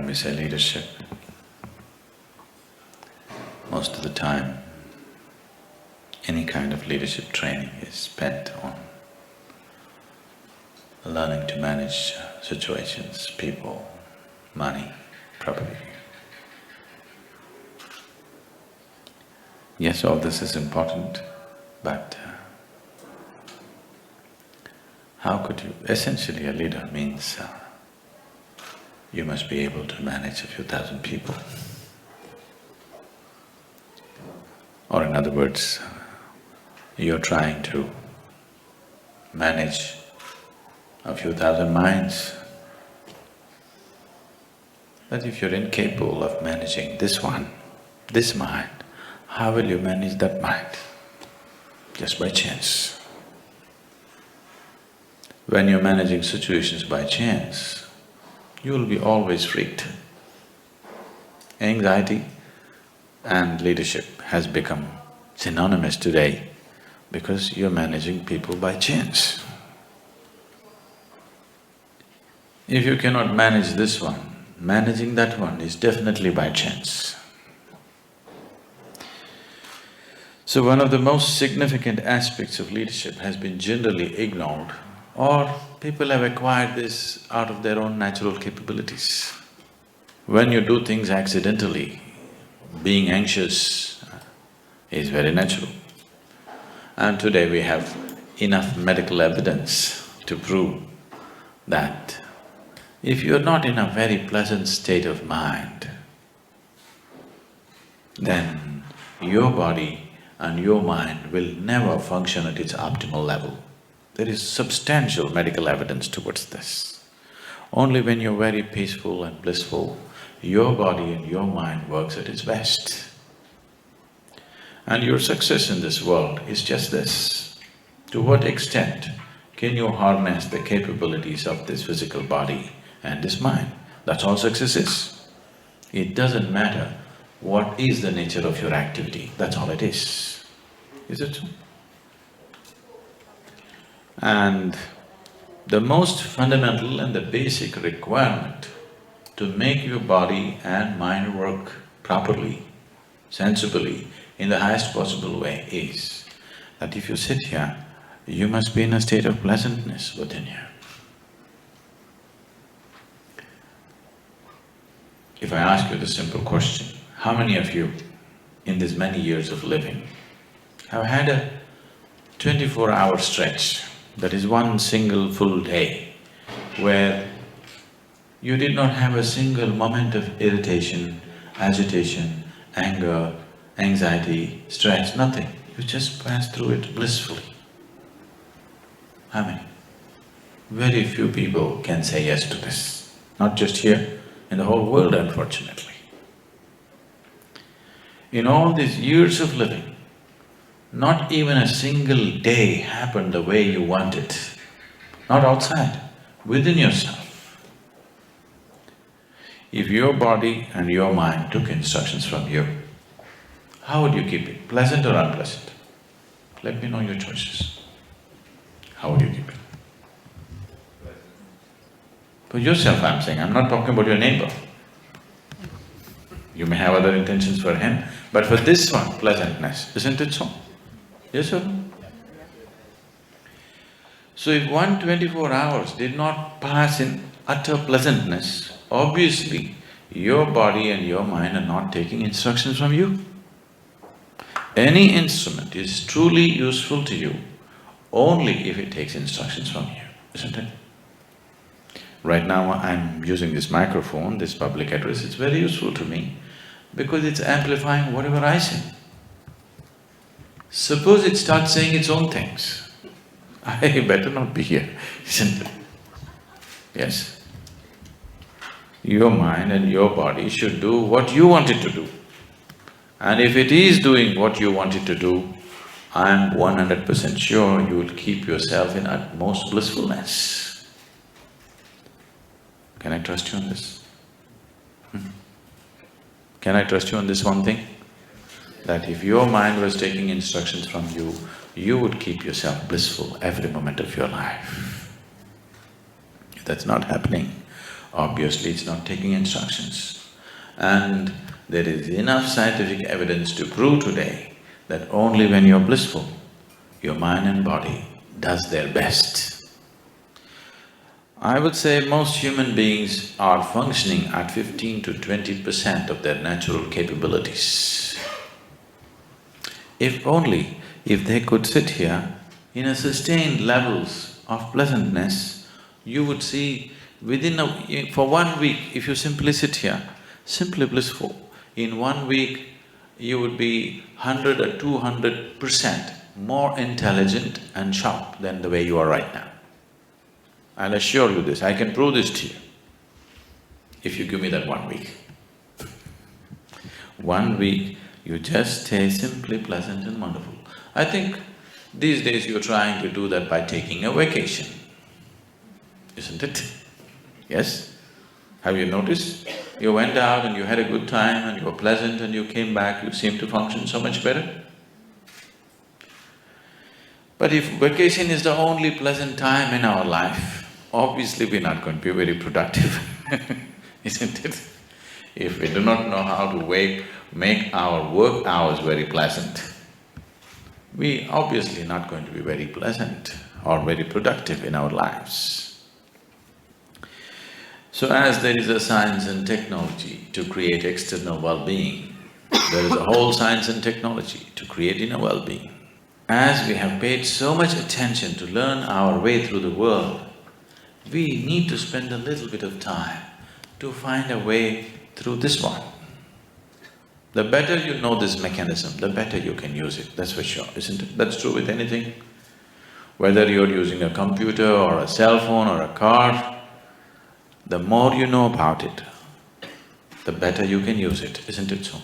when we say leadership, most of the time, any kind of leadership training is spent on learning to manage situations, people, money, property. Yes, all this is important, but how could you… Essentially, a leader means you must be able to manage a few thousand people. Or in other words, you're trying to manage a few thousand minds. But if you're incapable of managing this one, this mind, how will you manage that mind? Just by chance. When you're managing situations by chance, you will be always freaked. Anxiety and leadership has become synonymous today because you're managing people by chance. If you cannot manage this one, managing that one is definitely by chance. So one of the most significant aspects of leadership has been generally ignored, or people have acquired this out of their own natural capabilities. When you do things accidentally, being anxious is very natural. And today we have enough medical evidence to prove that if you're not in a very pleasant state of mind, then your body and your mind will never function at its optimal level. There is substantial medical evidence towards this. Only when you're very peaceful and blissful, your body and your mind works at its best. And your success in this world is just this. To what extent can you harness the capabilities of this physical body and this mind? That's all success is. It doesn't matter what is the nature of your activity, that's all it is. Is it so? And the most fundamental and the basic requirement to make your body and mind work properly, sensibly, in the highest possible way is that if you sit here, you must be in a state of pleasantness within you. If I ask you the simple question, how many of you in these many years of living have had a 24-hour stretch, that is one single full day, where you did not have a single moment of irritation, agitation, anger, anxiety, stress, nothing. You just passed through it blissfully. How many? Very few people can say yes to this, not just here, in the whole world, unfortunately. In all these years of living, not even a single day happened the way you want it, not outside, within yourself. If your body and your mind took instructions from you, how would you keep it? Pleasant or unpleasant? Let me know your choices. How would you keep it? For yourself I'm saying, I'm not talking about your neighbor. You may have other intentions for him, but for this one, pleasantness, isn't it so? Yes or no? So if 124 hours did not pass in utter pleasantness, obviously your body and your mind are not taking instructions from you. Any instrument is truly useful to you only if it takes instructions from you, isn't it? Right now I'm using this microphone, this public address, it's very useful to me because it's amplifying whatever I say. Suppose it starts saying its own things, I better not be here, isn't it? Yes. Your mind and your body should do what you want it to do. And if it is doing what you want it to do, I'm 100% sure you will keep yourself in utmost blissfulness. Can I trust you on this? Can I trust you on this one thing? That if your mind was taking instructions from you, you would keep yourself blissful every moment of your life. If that's not happening, Obviously, it's not taking instructions. And there is enough scientific evidence to prove today that only when you're blissful, your mind and body does their best. I would say most human beings are functioning at 15 to 20% of their natural capabilities. If they could sit here in a sustained levels of pleasantness, you would see for 1 week, if you simply sit here, simply blissful, in 1 week you would be 100 or 200% more intelligent and sharp than the way you are right now. I'll assure you this, I can prove this to you, if you give me that 1 week. 1 week, you just stay simply pleasant and wonderful. I think these days you're trying to do that by taking a vacation, isn't it? Yes? Have you noticed? You went out and you had a good time and you were pleasant and you came back, you seem to function so much better. But if vacation is the only pleasant time in our life, obviously we're not going to be very productive, isn't it? If we do not know how to make our work hours very pleasant, we obviously not going to be very pleasant or very productive in our lives. So as there is a science and technology to create external well-being, there is a whole science and technology to create inner well-being. As we have paid so much attention to learn our way through the world, we need to spend a little bit of time to find a way through this one. The better you know this mechanism, the better you can use it, that's for sure, isn't it? That's true with anything. Whether you're using a computer or a cell phone or a car, the more you know about it, the better you can use it, isn't it so?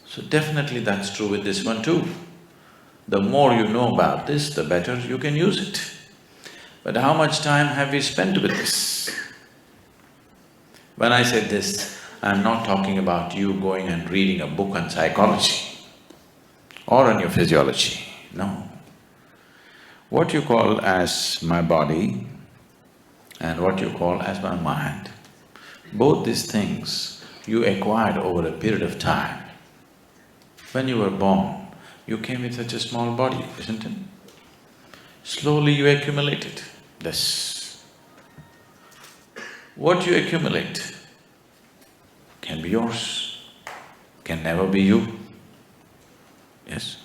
So definitely that's true with this one too. The more you know about this, the better you can use it. But how much time have we spent with this? When I say this, I'm not talking about you going and reading a book on psychology or on your physiology, no. What you call as my body and what you call as my mind, both these things you acquired over a period of time. When you were born, you came with such a small body, isn't it? Slowly you accumulated this. What you accumulate can be yours, can never be you. Yes?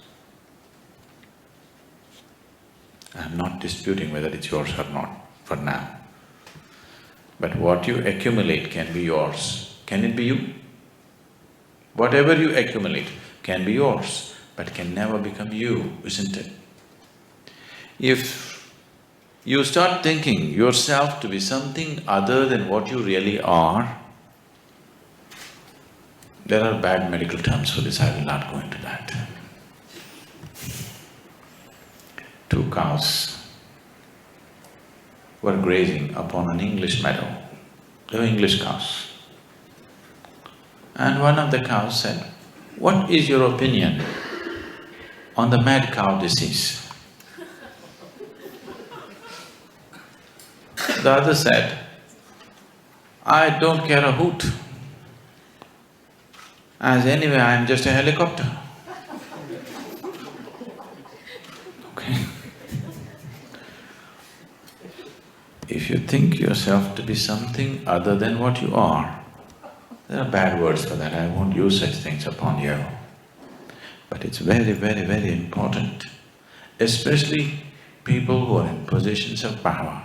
I'm not disputing whether it's yours or not for now. But what you accumulate can be yours. Can it be you? Whatever you accumulate can be yours, but can never become you, isn't it? If you start thinking yourself to be something other than what you really are, there are bad medical terms for this, I will not go into that. 2 cows were grazing upon an English meadow. They were English cows. And one of the cows said, "What is your opinion on the mad cow disease?" The other said, "I don't care a hoot, as anyway I'm just a helicopter." Okay? If you think yourself to be something other than what you are, there are bad words for that, I won't use such things upon you. But it's very, very, very important, especially people who are in positions of power,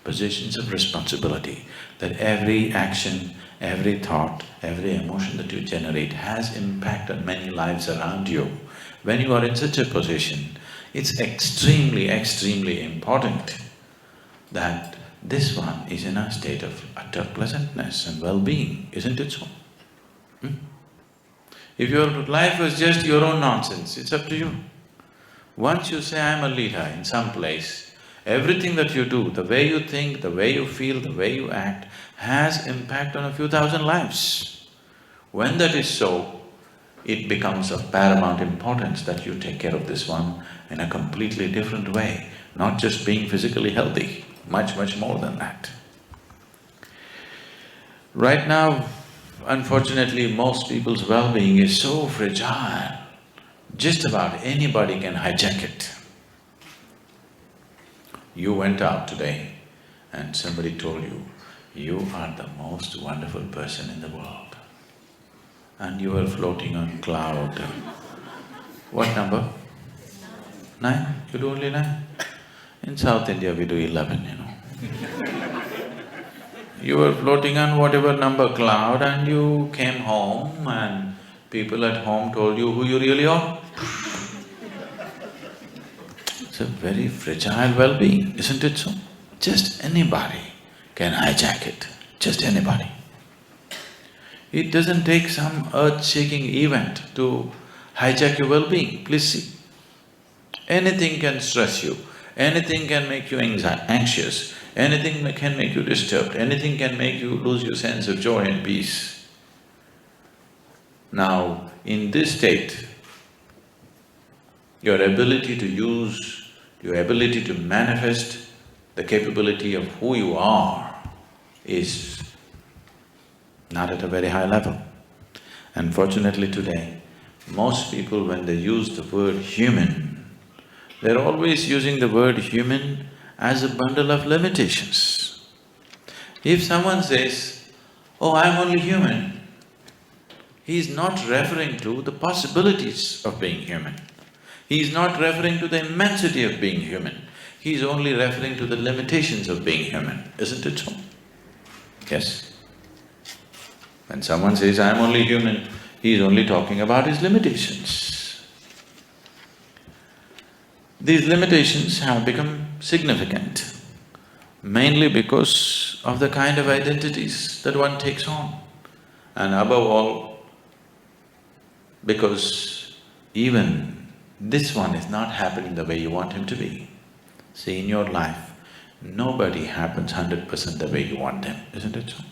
positions of responsibility, that every action, every thought, every emotion that you generate has impact on many lives around you. When you are in such a position, it's extremely, extremely important that this one is in a state of utter pleasantness and well-being, isn't it so? If your life was just your own nonsense, it's up to you. Once you say, I'm a leader in some place, everything that you do, the way you think, the way you feel, the way you act, has impact on a few thousand lives. When that is so, it becomes of paramount importance that you take care of this one in a completely different way, not just being physically healthy, much, much more than that. Right now, unfortunately, most people's well-being is so fragile, just about anybody can hijack it. You went out today and somebody told you, you are the most wonderful person in the world. And you were floating on cloud. What number? 9? You do only 9? In South India we do 11, you know. You were floating on whatever number cloud and you came home and people at home told you who you really are. It's a very fragile well-being, isn't it so? Just anybody can hijack it, just anybody. It doesn't take some earth-shaking event to hijack your well-being, please see. Anything can stress you, anything can make you anxious, anything can make you disturbed, anything can make you lose your sense of joy and peace. Now, in this state, your ability to use, your ability to manifest the capability of who you are is not at a very high level. Unfortunately today, most people when they use the word human, they're always using the word human as a bundle of limitations. If someone says, oh, I'm only human, he's not referring to the possibilities of being human. He's not referring to the immensity of being human. He's only referring to the limitations of being human, isn't it so? Yes. When someone says, I'm only human, he's only talking about his limitations. These limitations have become significant, mainly because of the kind of identities that one takes on. And above all, because even this one is not happening the way you want him to be. See, in your life, nobody happens 100% the way you want them, isn't it so?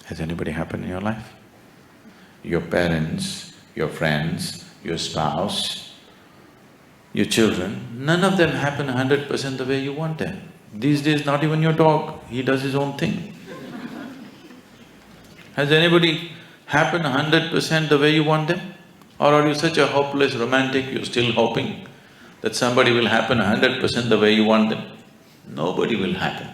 Has anybody happened in your life? Your parents, your friends, your spouse, your children, none of them happen 100% the way you want them. These days, not even your dog, he does his own thing. Has anybody happened 100% the way you want them? Or are you such a hopeless romantic, you're still hoping that somebody will happen 100% the way you want them? Nobody will happen.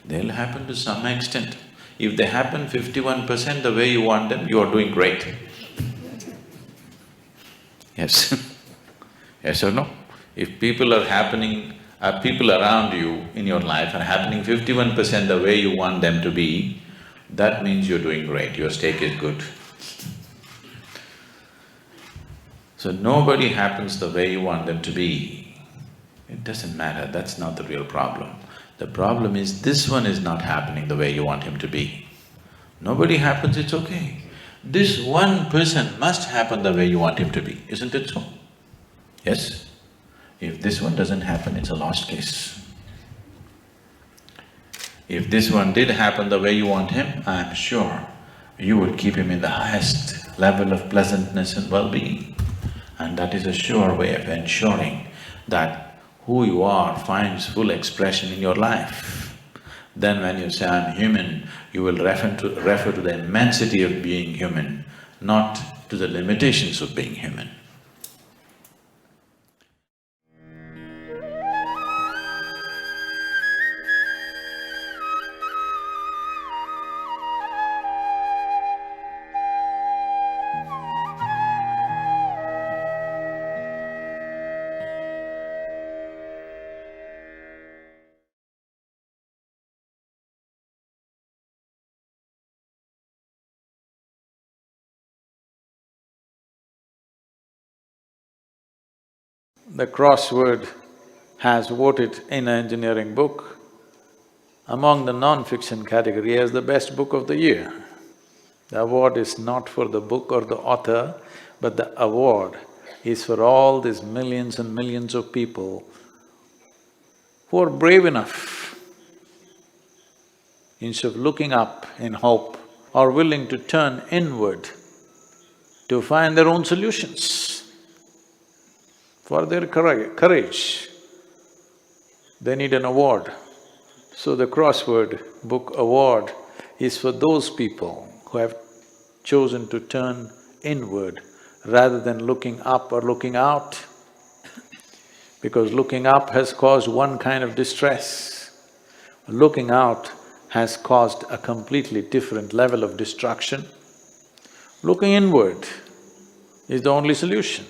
They'll happen to some extent. If they happen 51% the way you want them, you are doing great. Yes. Yes or no? If people people around you in your life are happening 51% the way you want them to be, that means you're doing great, your stake is good. So nobody happens the way you want them to be. It doesn't matter, that's not the real problem. The problem is this one is not happening the way you want him to be. Nobody happens, it's okay. This one person must happen the way you want him to be, isn't it so? Yes? If this one doesn't happen, it's a lost case. If this one did happen the way you want him, I'm sure you would keep him in the highest level of pleasantness and well-being. And that is a sure way of ensuring that who you are finds full expression in your life. Then when you say, I'm human, you will refer to the immensity of being human, not to the limitations of being human. The crossword has voted in an engineering book among the non-fiction category as the best book of the year. The award is not for the book or the author, but the award is for all these millions and millions of people who are brave enough, instead of looking up in hope, are willing to turn inward to find their own solutions. For their courage, they need an award. So the crossword book award is for those people who have chosen to turn inward rather than looking up or looking out. Because looking up has caused one kind of distress, looking out has caused a completely different level of destruction. Looking inward is the only solution.